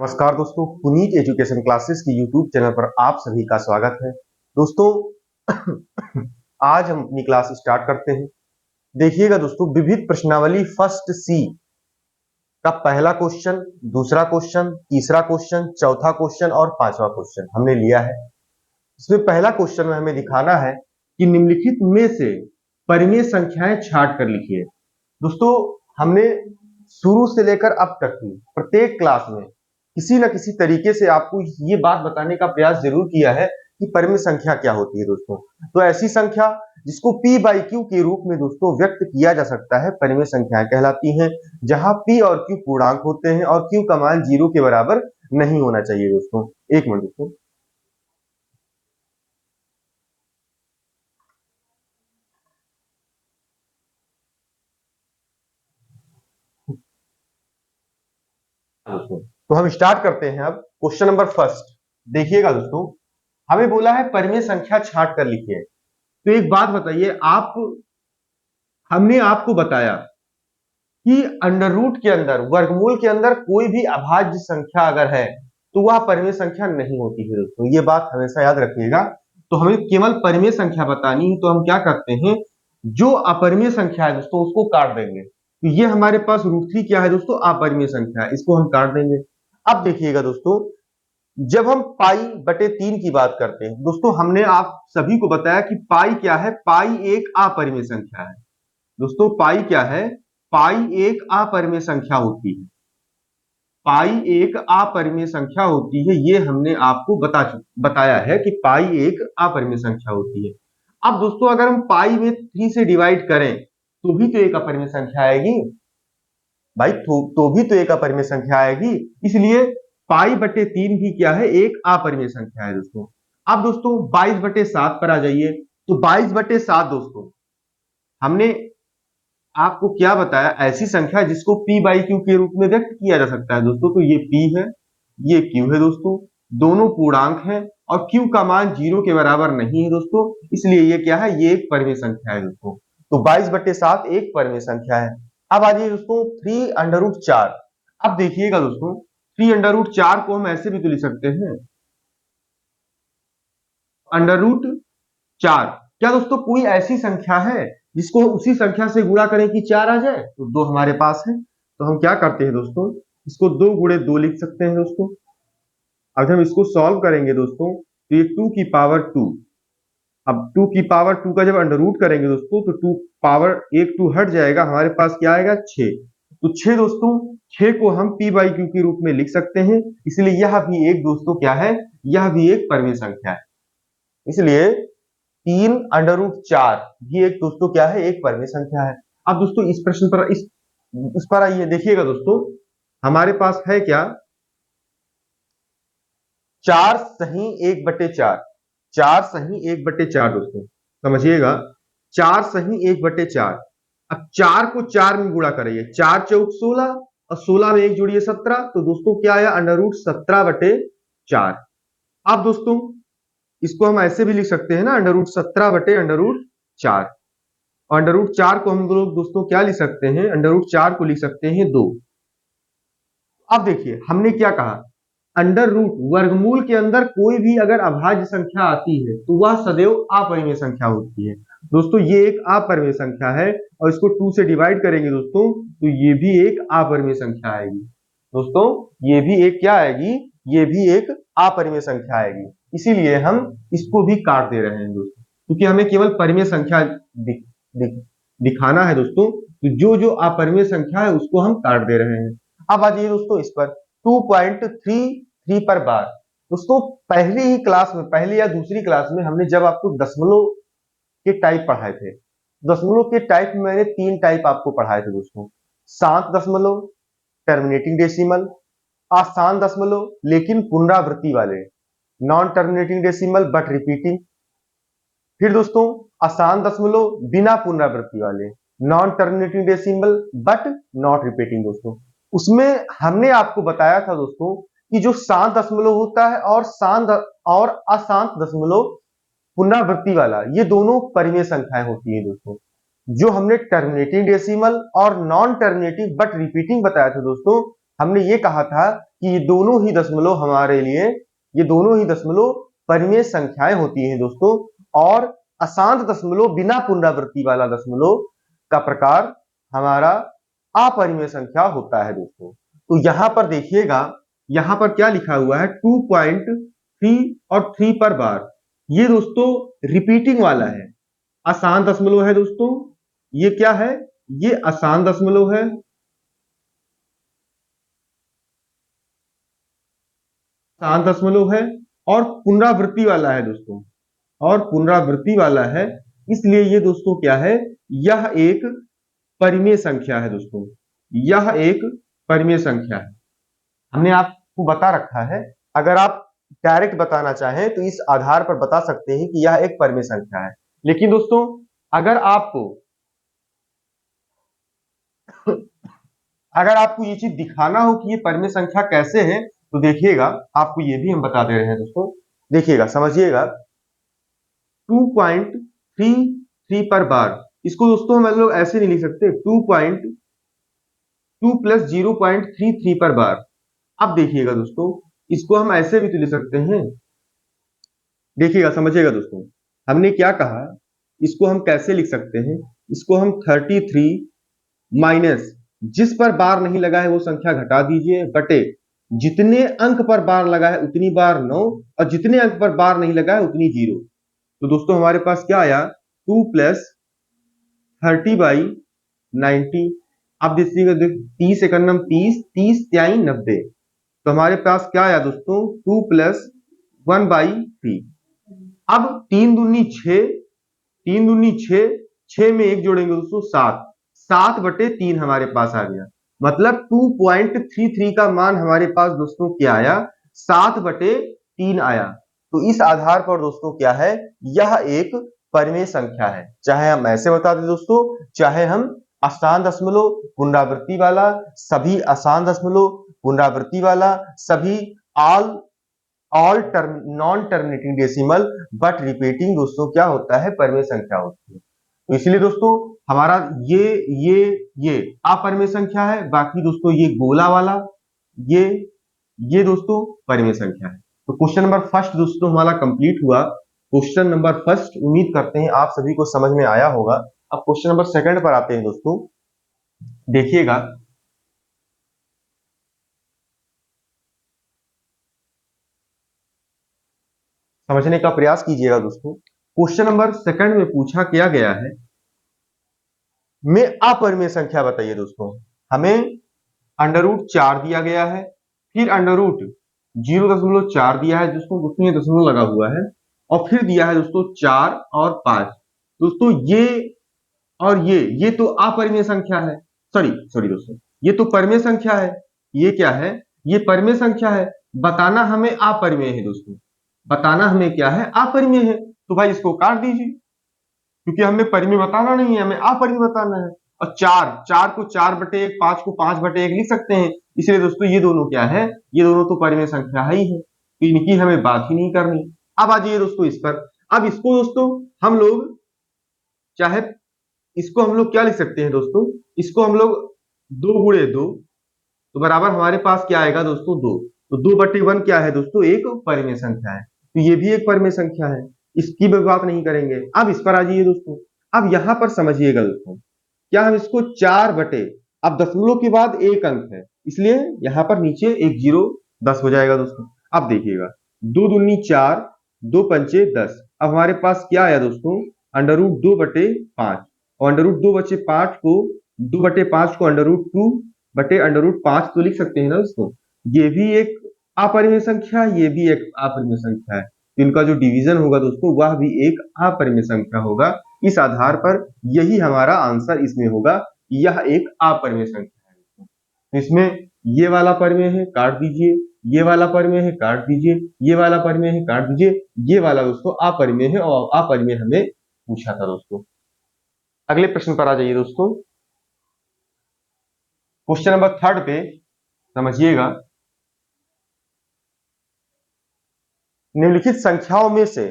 नमस्कार दोस्तों, Puneet education classes की यूट्यूब चैनल पर आप सभी का स्वागत है। दोस्तों आज हम अपनी क्लास स्टार्ट करते हैं। देखिएगा दोस्तों, विविध प्रश्नावली फर्स्ट सी का पहला क्वेश्चन, दूसरा क्वेश्चन, तीसरा क्वेश्चन, चौथा क्वेश्चन और पांचवा क्वेश्चन हमने लिया है। इसमें पहला क्वेश्चन में हमें दिखाना है कि निम्नलिखित में से परिमेय संख्याएं छांट कर लिखिए। दोस्तों, हमने शुरू से लेकर अब तक की प्रत्येक क्लास में किसी न किसी तरीके से आपको ये बात बताने का प्रयास जरूर किया है कि परिमेय संख्या क्या होती है। दोस्तों, तो ऐसी संख्या जिसको p बाई क्यू के रूप में दोस्तों व्यक्त किया जा सकता है परिमेय संख्याएं कहलाती हैं, जहां p और q पूर्णांक होते हैं और q का मान 0 के बराबर नहीं होना चाहिए। दोस्तों, एक मिनट दोस्तों। तो हम स्टार्ट करते हैं अब क्वेश्चन नंबर फर्स्ट। देखिएगा दोस्तों, हमें बोला है परिमेय संख्या छांट कर लिखिए। तो एक बात बताइए, हमने आपको बताया कि अंडर रूट के अंदर, वर्गमूल के अंदर कोई भी अभाज्य संख्या अगर है तो वह परिमेय संख्या नहीं होती है। दोस्तों, ये बात हमेशा याद रखिएगा। तो हमें केवल परिमेय संख्या बतानी है, तो हम क्या करते हैं, जो अपरिमेय संख्या है दोस्तों उसको काट देंगे। तो ये हमारे पास √3 क्या है दोस्तों, अपरिमेय संख्या है, इसको हम काट देंगे। अब देखिएगा दोस्तों, जब हम पाई बटे 3 की बात करते हैं दोस्तों, हमने आप सभी को बताया कि पाई क्या है, पाई एक अपरिमेय संख्या है। दोस्तों, पाई क्या है, पाई एक अपरिमेय संख्या होती है। पाई एक अपरिमेय संख्या होती है, ये हमने आपको बताया है कि पाई एक अपरिमेय संख्या होती है। अब दोस्तों, अगर हम पाई में 3 से डिवाइड करें तो भी तो एक अपरिमेय संख्या आएगी भाई, तो भी तो एक अपरिमेय संख्या आएगी। इसलिए पाई बटे 3 भी क्या है, एक अपरिमेय संख्या है। दोस्तों, अब दोस्तों 22 बटे 7 पर आ जाइए। तो 22 बटे 7 दोस्तों, हमने आपको क्या बताया, ऐसी संख्या जिसको p बाई क्यू के रूप में व्यक्त किया जा सकता है। दोस्तों, तो ये p है, ये q है। दोस्तों, दोनों पूर्णांक हैं और q का मान 0 के बराबर नहीं है दोस्तों, इसलिए ये क्या है, ये एक परिमेय संख्या है। दोस्तों, तो 22 बटे 7 एक परिमेय संख्या है। अब आ जाइए दोस्तों 3 अंडर रूट 4। अब देखिएगा दोस्तों, 3 अंडर रूट 4 को हम ऐसे भी तो लिख सकते हैं, अंडर रूट 4। क्या दोस्तों कोई ऐसी संख्या है जिसको उसी संख्या से गुणा करें कि 4 आ जाए? तो 2 हमारे पास है। तो हम क्या करते हैं दोस्तों, इसको 2 गुणे 2 लिख सकते हैं। दोस्तों, अब हम इसको सॉल्व करेंगे दोस्तों, तो ये 2 की पावर 2। अब 2 की पावर 2 का जब अंडर रूट करेंगे दोस्तों, तो 2 पावर एक 2 हट जाएगा, हमारे पास क्या आएगा, 6। तो 6 दोस्तों, 6 को हम p बाई क्यू के रूप में लिख सकते हैं। इसलिए यह भी एक दोस्तों क्या है, यह भी एक परिमेय संख्या है। इसलिए 3 अंडर रूट 4 ये एक दोस्तों क्या है, एक परिमेय संख्या है। अब दोस्तों इस प्रश्न पर इस पर आइए, देखिएगा दोस्तों, हमारे पास है क्या, 4 सही 1/4। 4 सही 1/4 दोस्तों, समझिएगा, 4 सही 1/4। अब 4 को 4 में गुणा करिए, 4 चौक 16 और 16 में 1 जोड़िए 17। तो दोस्तों क्या आया, अंडर रूट 17/4। अब दोस्तों इसको हम ऐसे भी लिख सकते हैं ना, अंडर रूट 17 बटे अंडर रूट 4। और अंडर रूट 4 को हम लोग दोस्तों क्या लिख सकते हैं, अंडर रूट 4 को लिख सकते हैं 2। अब देखिए हमने क्या कहा, अंडर रूट वर्गमूल के अंदर कोई भी अगर अभाज्य संख्या आती है तो वह सदैव अपरिमेय संख्या होती है। दोस्तों, ये एक अपरिमेय संख्या है और इसको 2 से डिवाइड करेंगे दोस्तों, तो ये भी एक अपरिमेय संख्या आएगी। दोस्तों, ये भी एक क्या आएगी, ये भी एक अपरिमेय संख्या आएगी। इसीलिए हम इसको भी काट दे रहे हैं दोस्तों, क्योंकि हमें केवल परिमेय संख्या दिखाना है दोस्तों। तो जो जो अपरिमेय संख्या है उसको हम काट दे रहे हैं। अब आ जाइए दोस्तों इस पर 2.33 पर बार। दोस्तों, पहली ही क्लास में, पहली या दूसरी क्लास में हमने जब आपको दशमलव के टाइप पढ़ाए थे, दशमलव के टाइप में मैंने 3 टाइप आपको पढ़ाए थे दोस्तों, शांत दशमलव, टर्मिनेटिंग डेसिमल, आसान दशमलव लेकिन पुनरावृत्ति वाले, non terminating decimal but repeating. फिर दोस्तों आसान दशमलव बिना पुनरावृत्ति वाले, non terminating decimal but not repeating. दोस्तों, उसमें हमने आपको बताया था दोस्तों कि जो शांत दशमलव होता है और अशांत दशमलव पुनरावृत्ति वाला, ये दोनों परिमेय संख्याएं होती है। दोस्तों, जो हमने टर्मिनेटिंग डेसिमल और नॉन टर्मिनेटिंग बट रिपीटिंग बताया था दोस्तों, हमने ये कहा था कि ये दोनों ही दशमलव हमारे लिए, ये दोनों ही दशमलव परिमेय संख्याएं होती हैं दोस्तों। और अशांत दशमलव, बिना पुनरावृत्ति वाला दशमलव का प्रकार हमारा अपरिमेय संख्या होता है दोस्तों। तो यहां पर देखिएगा, यहां पर क्या लिखा हुआ है, 2.3 और 3 पर बार, ये दोस्तों रिपीटिंग वाला है, अशांत दशमलव है दोस्तों। ये क्या है, ये अशांत दशमलव है, अशांत दशमलव है, और पुनरावृत्ति वाला है दोस्तों, और पुनरावृत्ति वाला है, इसलिए ये दोस्तों क्या है, यह एक परिमेय संख्या है दोस्तों, यह एक परिमेय संख्या है। हमने आपको बता रखा है, अगर आप डायरेक्ट बताना चाहें तो इस आधार पर बता सकते हैं कि यह एक परिमेय संख्या है। लेकिन दोस्तों अगर आपको अगर आपको ये चीज दिखाना हो कि ये परिमेय संख्या कैसे है, तो देखिएगा, आपको ये भी हम बता दे रहे हैं दोस्तों, देखिएगा, समझिएगा। 2.33 पर बार, इसको दोस्तों हम लोग ऐसे नहीं लिख सकते, 2.2 प्लस 0.33 पर बार। अब देखिएगा दोस्तों, इसको हम ऐसे भी तो लिख सकते हैं, देखिएगा, समझिएगा दोस्तों, हमने क्या कहा, इसको हम कैसे लिख सकते हैं, इसको हम 33 माइनस, जिस पर बार नहीं लगा है वो संख्या घटा दीजिए, बटे जितने अंक पर बार लगा है उतनी बार 9, और जितने अंक पर बार नहीं लगा है उतनी 0। तो दोस्तों हमारे पास क्या आया, 2 प्लस 30 बाई 90। अब देखिएगा, 30 एकम 30, 30 त्याई 90, तो हमारे पास क्या आया दोस्तों, 2 प्लस 1/3। अब 3 दूनी 6, 3 दूनी 6, 6 में 1 जोड़ेंगे दोस्तों 7, 7/3 हमारे पास आ गया। मतलब 2.33 का मान हमारे पास दोस्तों क्या आया, 7/3 आया। तो इस आधार पर दोस्तों क्या है, यह एक परिमेय संख्या है। चाहे हम ऐसे बता दें दोस्तों, चाहे हम अशांत दशमलव, पुनरावृत्ति वाला, सभी अशांत दशमलव, पुनरावृत्ति वाला, सभी all non terminating decimal but repeating दोस्तों क्या होता है, परिमेय संख्या होती है। तो इसलिए दोस्तों हमारा ये अपरिमेय संख्या है, बाकी दोस्तों ये गोला वाला, ये दोस्तों परिमेय संख्या है। तो क्वेश्चन नंबर फर्स्ट दोस्तों हमारा कंप्लीट हुआ। क्वेश्चन नंबर फर्स्ट उम्मीद करते हैं आप सभी को समझ में आया होगा। अब क्वेश्चन नंबर सेकंड पर आते हैं दोस्तों, देखिएगा, समझने का प्रयास कीजिएगा दोस्तों। क्वेश्चन नंबर सेकंड में पूछा क्या गया है, में अपरिमेय संख्या बताइए दोस्तों। हमें √4 दिया गया है, फिर √0.4 दिया है दोस्तों, उसमें दशमलव लगा हुआ है, और फिर दिया है दोस्तों 4 और 5। दोस्तों ये और ये तो अपरिमेय संख्या है, सॉरी दोस्तों, ये तो परिमेय संख्या है। ये क्या है, ये परिमेय संख्या है। बताना हमें अपरिमेय है दोस्तों, बताना हमें क्या है, अपरिमेय है। तो भाई इसको काट दीजिए, क्योंकि हमें परिमेय बताना नहीं है, हमें अपरिमेय बताना है। और 4 को 4/1, 5 को 5/1 लिख सकते हैं। इसलिए दोस्तों ये दोनों क्या है, ये दोनों तो परिमेय संख्या ही है, तो इनकी हमें बात ही नहीं करनी। अब आ जाइए दोस्तों इस पर। अब इसको दोस्तों हम लोग चाहे, इसको हम लोग क्या लिख सकते हैं दोस्तों, इसको हम लोग 2 × 2, तो बराबर हमारे पास क्या आएगा दोस्तों, 2। तो 2/1 क्या है दोस्तों, एक परिमेय संख्या है। तो ये भी एक परिमेय संख्या है, इसकी भी बात नहीं करेंगे। अब इस पर आ जाइए दोस्तों। अब यहां पर समझिएगा दोस्तों, क्या हम इसको 4/, अब दशमलव के बाद एक अंक है, इसलिए यहां पर नीचे एक 0, 10 हो जाएगा दोस्तों। अब देखिएगा, 2 दूनी 4, 2 पंचे 10। अब हमारे पास क्या आया दोस्तों, √2/5, और √2/5 को 2/5 को √2/√5 तो लिख सकते हैं ना दोस्तों। ये भी एक अपरिमेय संख्या, ये भी एक अपरिमेय संख्या है, तो इनका जो डिवीजन होगा दोस्तों वह भी एक अपरिमेय संख्या होगा। इस आधार पर यही हमारा आंसर इसमें होगा, यह एक अपरिमेय संख्या है। तो इसमें ये वाला परिमेय है, काट दीजिए, ये वाला परिमेय है, काट दीजिए, ये वाला परिमेय है, काट दीजिए, ये वाला दोस्तों अपरिमेय है, और अपरिमेय हमें पूछा था दोस्तों। अगले प्रश्न पर आ जाइए दोस्तों। क्वेश्चन नंबर थर्ड पे समझिएगा, निम्नलिखित संख्याओं में से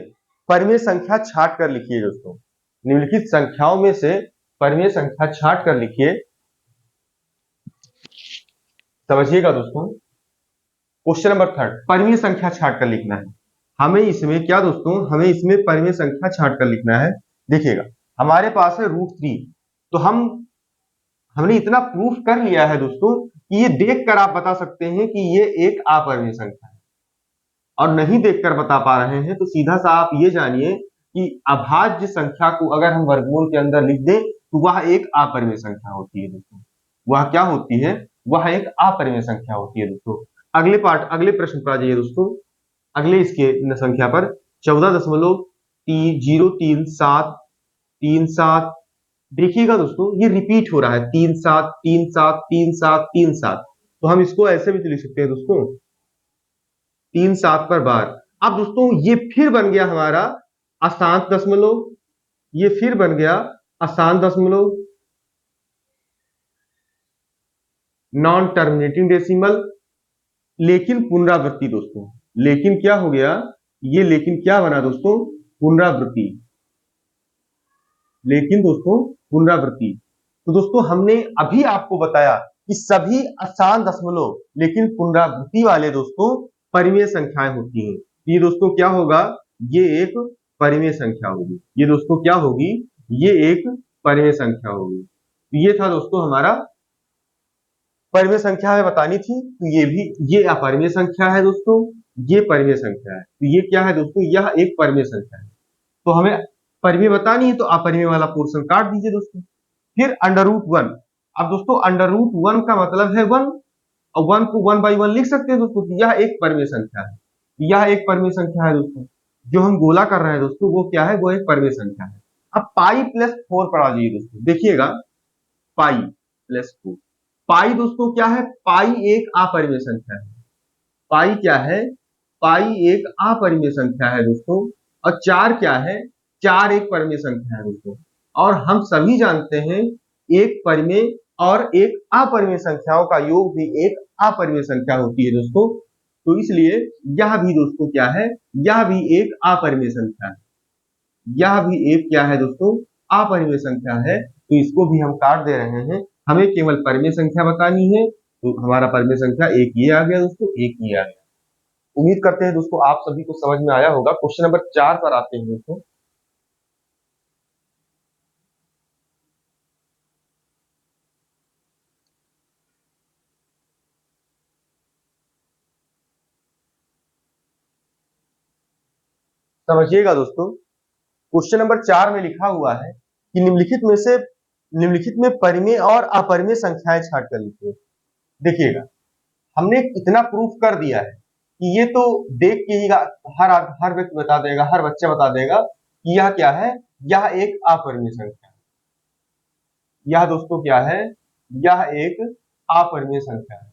परिमेय संख्या छांट कर लिखिए दोस्तों। निम्नलिखित संख्याओं में से परिमेय संख्या छांट कर लिखिए, समझिएगा दोस्तों। क्वेश्चन नंबर थर्ड, परिमेय संख्या छांट कर लिखना है। हमें इसमें क्या दोस्तों, हमें इसमें परिमेय संख्या छांट कर लिखना है। देखिएगा, हमारे पास है √3, तो हमने इतना प्रूफ कर लिया है दोस्तों कि ये देखकर आप बता सकते हैं कि ये एक अपरिमेय संख्या है। और नहीं देखकर बता पा रहे हैं तो सीधा सा आप ये जानिए कि अभाज्य संख्या को अगर हम वर्गमूल के अंदर लिख दें तो वह एक अपरिमेय संख्या होती है दोस्तों। वह क्या होती है? वह एक अपरिमेय संख्या होती है दोस्तों। अगले प्रश्न पर आ जाइए दोस्तों। अगले इसके संख्या पर 14.03737 देखिएगा दोस्तों, ये रिपीट हो रहा है 37373737। तो हम इसको ऐसे भी तो लिख सकते हैं दोस्तों, 3 7 पर बार। अब दोस्तों ये फिर बन गया हमारा अशांत दशमलव, ये फिर बन गया अशांत दशमलव, नॉन टर्मिनेटिंग डेसिमल, लेकिन पुनरावृत्ति दोस्तों। लेकिन क्या हो गया? ये लेकिन क्या बना दोस्तों? पुनरावृत्ति। लेकिन दोस्तों पुनरावृत्ति। तो दोस्तों हमने अभी आपको बताया कि सभी अशांत दशमलव लेकिन पुनरावृत्ति वाले दोस्तों परिमेय संख्याएं होती हैं। ये दोस्तों क्या होगा? ये एक परिमेय संख्या होगी। ये दोस्तों क्या होगी? ये एक परिमेय संख्या होगी। तो ये था दोस्तों हमारा परिमेय संख्या हमें बतानी थी। तो ये अपरिमेय संख्या है दोस्तों, ये परिमेय संख्या है। तो ये क्या है दोस्तों? यह एक परिमेय संख्या है। तो हमें परिमेय बतानी है तो अपरिमेय वाला पोर्शन काट दीजिए दोस्तों। फिर √1। अब दोस्तों √1 का मतलब है 1, और 1 को 1/1 लिख सकते हैं दोस्तों। यह एक परिमेय संख्या है, यह एक परिमेय संख्या है दोस्तों। जो हम गोला कर रहे हैं दोस्तों वो क्या है? वो एक परिमेय संख्या है। अब π+4 पर आ जाइए दोस्तों। देखिएगा, π+4, पाई दोस्तों क्या है? पाई एक अपरिमेय संख्या है। पाई क्या है? पाई एक अपरिमेय संख्या है दोस्तों। और 4 क्या है? 4 एक परिमेय संख्या है दोस्तों। और हम सभी जानते हैं एक परिमेय और एक अपरिमेय संख्याओं का योग भी एक अपरिमेय संख्या होती है दोस्तों। तो इसलिए यह भी दोस्तों क्या है? यह भी एक अपरिमेय संख्या है। यह भी एक क्या है दोस्तों? अपरिमेय संख्या है। तो इसको भी हम काट दे रहे हैं। हमें केवल परिमेय संख्या बतानी है। तो हमारा परिमेय संख्या एक ये आ गया दोस्तों, एक ये आ गया। उम्मीद करते हैं दोस्तों आप सभी को समझ में आया होगा। क्वेश्चन नंबर 4 पर आते हैं दोस्तों। समझिएगा दोस्तों, क्वेश्चन नंबर 4 में लिखा हुआ है कि निम्नलिखित में परिमेय और अपरिमेय संख्याएं छांट कर लिखिए। देखिएगा, हमने इतना प्रूफ कर दिया है कि ये तो देख के ही हर व्यक्ति बता देगा, हर बच्चा बता देगा कि यह क्या है? यह एक अपरिमेय संख्या है। यह दोस्तों क्या है? यह एक अपरिमेय संख्या है।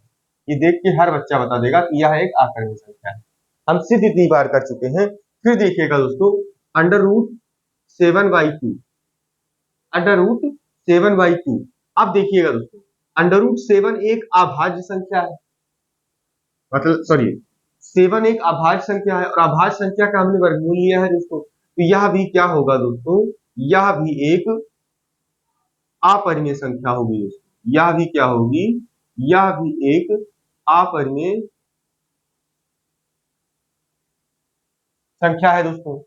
ये देख के हर बच्चा बता देगा कि यह एक अपरिमेय संख्या है। हम सिद्ध इतनी बार कर चुके हैं। फिर देखिएगा दोस्तों, √7/2, √7/2। अब देखिएगा दोस्तों, √7 एक अभाज्य संख्या है, मतलब सॉरी 7 एक अभाज्य संख्या है और अभाज्य संख्या का हमने वर्गमूल लिया है दोस्तों। तो यह भी क्या होगा दोस्तों? यह भी एक अपरिमेय संख्या होगी दोस्तों। यह भी क्या होगी? यह भी एक अपरिमेय संख्या है दोस्तों।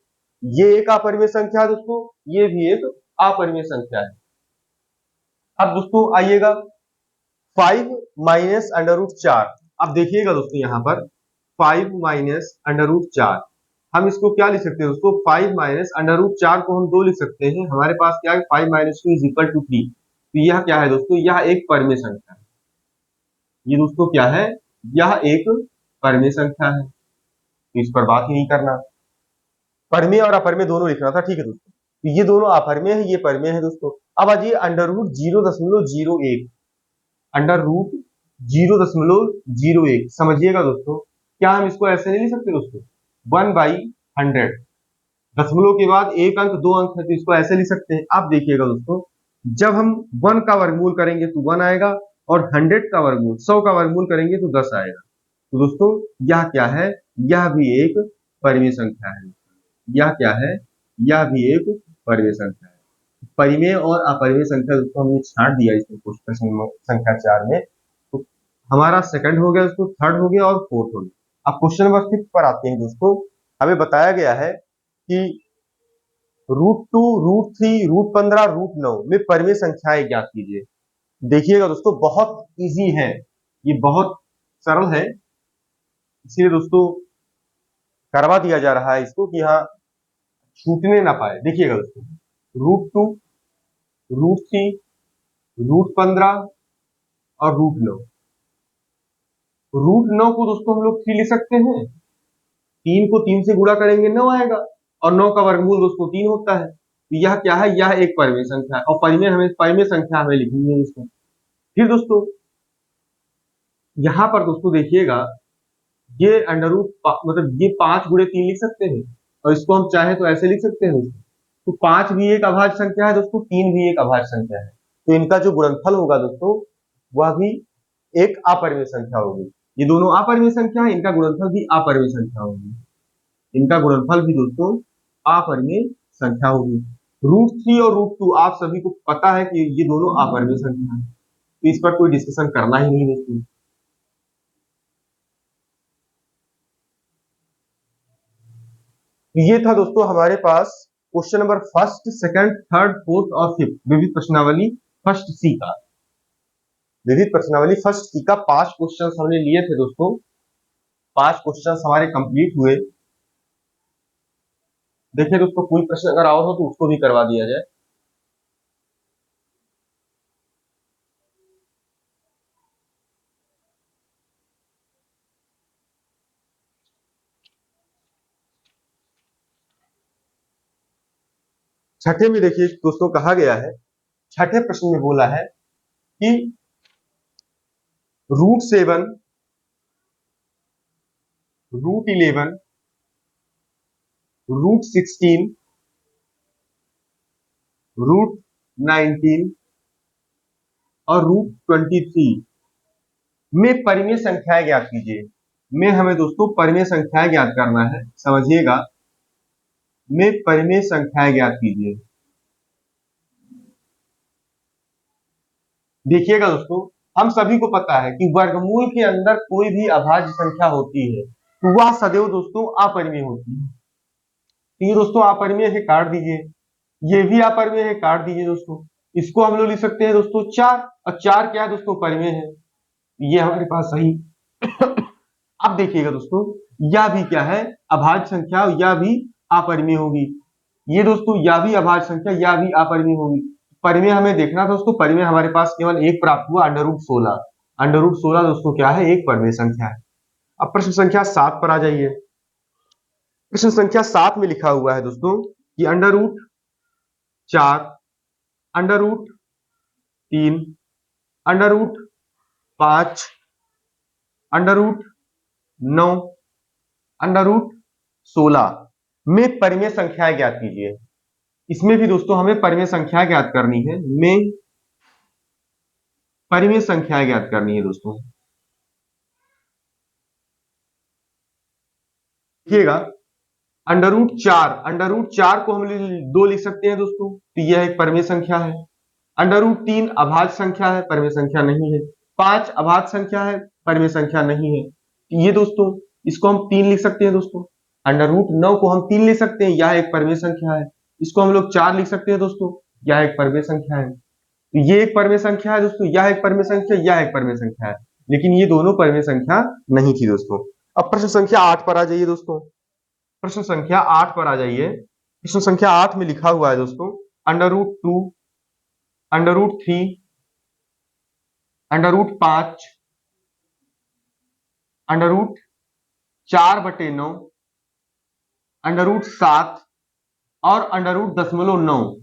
ये एक अपरिमेय संख्या है दोस्तों, ये भी एक अपरिमेय संख्या है। अब दोस्तों आइएगा 5 माइनस √4। अब देखिएगा दोस्तों यहाँ पर 5 माइनस √4, हम इसको क्या लिख सकते हैं दोस्तों? 5 माइनस √4 को हम 2 लिख सकते हैं। हमारे पास क्या है? 5 माइनस 2 = 3। तो यह क्या है दोस्तों? यह एक परिमेय संख्या है। ये दोस्तों क्या है? यह एक परिमेय संख्या है। तो इस पर बात ही नहीं करना, परिमेय और अपरिमेय दोनों लिखना था। ठीक है दोस्तों, तो ये दोनों अपरिमेय है, ये परिमेय है दोस्तों। अब आइए √0.01, √0.01 समझिएगा दोस्तों। क्या हम इसको ऐसे नहीं लिख सकते दोस्तों? 1/100, दशमलव के बाद एक अंक 2 अंक है तो इसको ऐसे लिख सकते हैं। अब देखिएगा दोस्तों, जब हम 1 का वर्गमूल करेंगे तो 1 आएगा और 100 का वर्गमूल 100 का वर्गमूल करेंगे तो 10 आएगा। तो दोस्तों यह क्या है? यह भी एक परिमेय संख्या है। यह क्या है? यह भी एक परिमेय संख्या है। परिमेय और अपरिमेय संख्या दोस्तों हमने छांट दिया इसमें प्रश्न संख्या 4 में। तो हमारा सेकंड हो गया दोस्तों, थर्ड हो गया और फोर्थ हो गया। अब क्वेश्चन नंबर 5 पर आते हैं दोस्तों। हमें बताया गया है कि √2, √3, √15, √9 में परिमेय संख्याएं ज्ञात कीजिए। देखिएगा दोस्तों, बहुत इजी है, ये बहुत सरल है, इसलिए दोस्तों करवा दिया जा रहा है इसको कि यहाँ छूटने ना पाए। देखिएगा दोस्तों, √2, √3, √15 और √9। √9 को दोस्तों हम लोग 3 लिख सकते हैं, 3 को 3 से गुणा करेंगे 9 आएगा, और 9 का वर्गमूल दोस्तों 3 होता है। तो यह क्या है, यह एक परिमेय संख्या है, और परिमेय संख्या हमें लिखनी है दोस्तों। फिर दोस्तों यहाँ पर दोस्तों देखिएगा, ये अंडर रूट मतलब ये 5 गुणे 3 लिख सकते हैं, और इसको हम चाहे तो ऐसे लिख सकते हैं दोस्तों। तो 5 भी एक अभाज्य संख्या है दोस्तों, 3 भी एक अभाज्य संख्या है, तो इनका जो गुणनफल होगा दोस्तों वह भी एक अपरिमेय संख्या होगी। ये दोनों अपरिमेय संख्या है, इनका गुणनफल भी अपरिमेय संख्या होगी, इनका गुणनफल भी दोस्तों अपरिमेय संख्या होगी। √3 और √2 आप सभी को पता है कि ये दोनों अपरिमेय संख्या है, तो इस पर कोई डिस्कशन करना ही नहीं दोस्तों। ये था दोस्तों हमारे पास question number first, second, third, fourth और फिफ्थ, विविध प्रश्नावली फर्स्ट सी का। विविध प्रश्नावली फर्स्ट सी का 5 क्वेश्चन हमने लिए थे दोस्तों, 5 क्वेश्चन हमारे कंप्लीट हुए। देखिए दोस्तों, कोई प्रश्न अगर आओ हो तो उसको भी करवा दिया जाए। छठे में देखिए दोस्तों कहा गया है, छठे प्रश्न में बोला है कि √7, √11, √16, √19 और √23 में परिमेय संख्याएं ज्ञात कीजिए। में हमें दोस्तों परिमेय संख्याएं ज्ञात करना है, समझिएगा, में परिमेय संख्याएं ज्ञात कीजिए। देखिएगा दोस्तों, हम सभी को पता है कि वर्गमूल के अंदर कोई भी अभाज्य संख्या होती है तो वह सदैव दोस्तों अपरिमेय होती है। तो ये दोस्तों अपरिमेय है, काट दीजिए, ये भी अपरिमेय है, काट दीजिए दोस्तों। इसको हम लोग लिख सकते हैं दोस्तों 4, और 4 क्या है दोस्तों, परिमेय है, ये हमारे पास सही। अब देखिएगा दोस्तों, यह भी क्या है, अभाज्य संख्या, यह भी अपरिमेय होगी। ये दोस्तों यह भी अभाज्य संख्या, यह भी अपरिमेय होगी। परिमेय हमें देखना था दोस्तों, परिमेय हमारे पास केवल एक प्राप्त हुआ, √16। √16 दोस्तों क्या है, एक परिमेय संख्या है। अब प्रश्न संख्या 7 पर आ जाइए। प्रश्न संख्या 7 में लिखा हुआ है दोस्तों कि √4, √3, √5, √9, √16 में परिमेय संख्याएं ज्ञात कीजिए। इसमें भी दोस्तों हमें परिमेय संख्या ज्ञात करनी है, में परिमेय संख्या ज्ञात करनी है दोस्तों। देखिएगा, √4 को हम 2 लिख सकते हैं दोस्तों, तो यह एक परिमेय संख्या है। √3 अभाज्य संख्या है, परिमेय संख्या नहीं है। 5 अभाज्य संख्या है, परिमेय संख्या नहीं है। ये दोस्तों इसको हम 3 लिख सकते हैं दोस्तों। √9 को हम 3 लिख सकते हैं, यह एक परिमेय संख्या है। इसको हम लोग 4 लिख सकते हैं दोस्तों, यह एक परिमेय संख्या है। तो ये एक परिमेय संख्या है दोस्तों, यह एक परिमेय संख्या, यह एक परिमेय संख्या है, लेकिन ये दोनों परिमेय संख्या नहीं थी दोस्तों। अब प्रश्न संख्या 8 पर आ जाइए दोस्तों। प्रश्न संख्या 8 पर आ जाइए। प्रश्न संख्या 8 में लिखा हुआ है दोस्तों, √2, √3, √5, √4/9, √7 और √9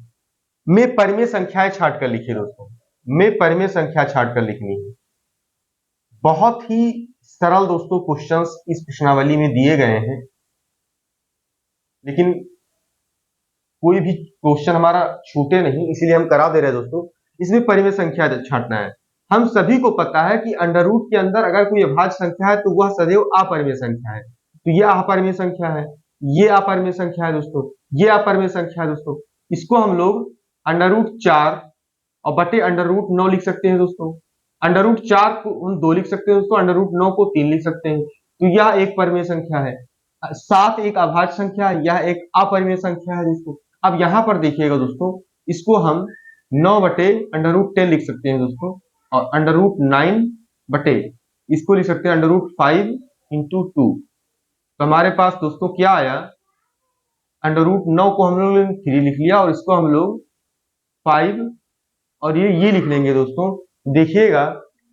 में परिमेय संख्याएं छाट कर लिखिए दोस्तों। में परिमेय संख्या छाट कर लिखनी है। बहुत ही सरल दोस्तों क्वेश्चंस इस प्रश्नावली में दिए गए हैं, लेकिन कोई भी क्वेश्चन हमारा छूटे नहीं, इसीलिए हम करा दे रहे हैं दोस्तों। इसमें परिमेय संख्या छाटना है। हम सभी को पता है कि अंडर रूट के अंदर अगर कोई अभाज्य संख्या है तो वह सदैव अपरिमेय संख्या है, तो यह अपरिमेय संख्या है, ये अपरिमेय संख्या है दोस्तों, ये अपरिमेय संख्या है दोस्तों। इसको हम लोग √4 और बटे √9 लिख सकते हैं दोस्तों। √4 को हम 2 लिख सकते हैं दोस्तों, √9 को 3 लिख सकते हैं। तो यह एक परिमेय संख्या है। 7 एक अभाज्य संख्या है, यह एक अपरिमेय संख्या है दोस्तों। अब यहां पर देखिएगा दोस्तों, इसको हम 9 बटे √10 लिख सकते हैं दोस्तों, और √9 बटे इसको लिख सकते हैं √5 इंटू 2। तो हमारे पास दोस्तों क्या आया, √9 को हम लोग ने 3 लिख लिया और इसको हम लोग 5 और ये लिख लेंगे दोस्तों। देखिएगा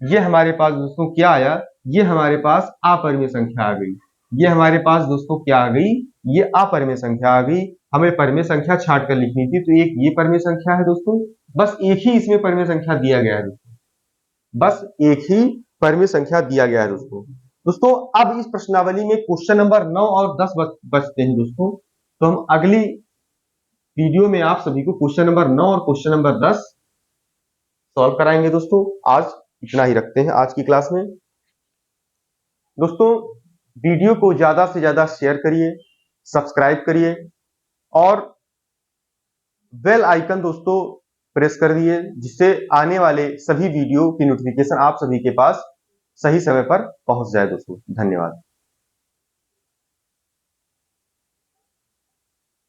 ये हमारे पास दोस्तों क्या आया, ये हमारे पास अपरिमेय संख्या आ गई। ये हमारे पास दोस्तों क्या आ गई, ये अपरिमेय संख्या आ गई। हमें परिमेय संख्या छांट कर लिखनी थी, तो एक ये परिमेय संख्या है दोस्तों, बस एक ही इसमें परिमेय संख्या दिया गया है दोस्तों, बस एक ही परिमेय संख्या दिया गया है दोस्तों। दोस्तों अब इस प्रश्नावली में क्वेश्चन नंबर 9 और 10 बचते हैं दोस्तों। तो हम अगली वीडियो में आप सभी को क्वेश्चन नंबर 9 और क्वेश्चन नंबर 10 सॉल्व कराएंगे दोस्तों। आज इतना ही रखते हैं आज की क्लास में। दोस्तों वीडियो को ज्यादा से ज्यादा शेयर करिए, सब्सक्राइब करिए और बेल आइकन दोस्तों प्रेस कर दिए, जिससे आने वाले सभी वीडियो की नोटिफिकेशन आप सभी के पास सही समय पर पहुंच जाए दोस्तों। धन्यवाद।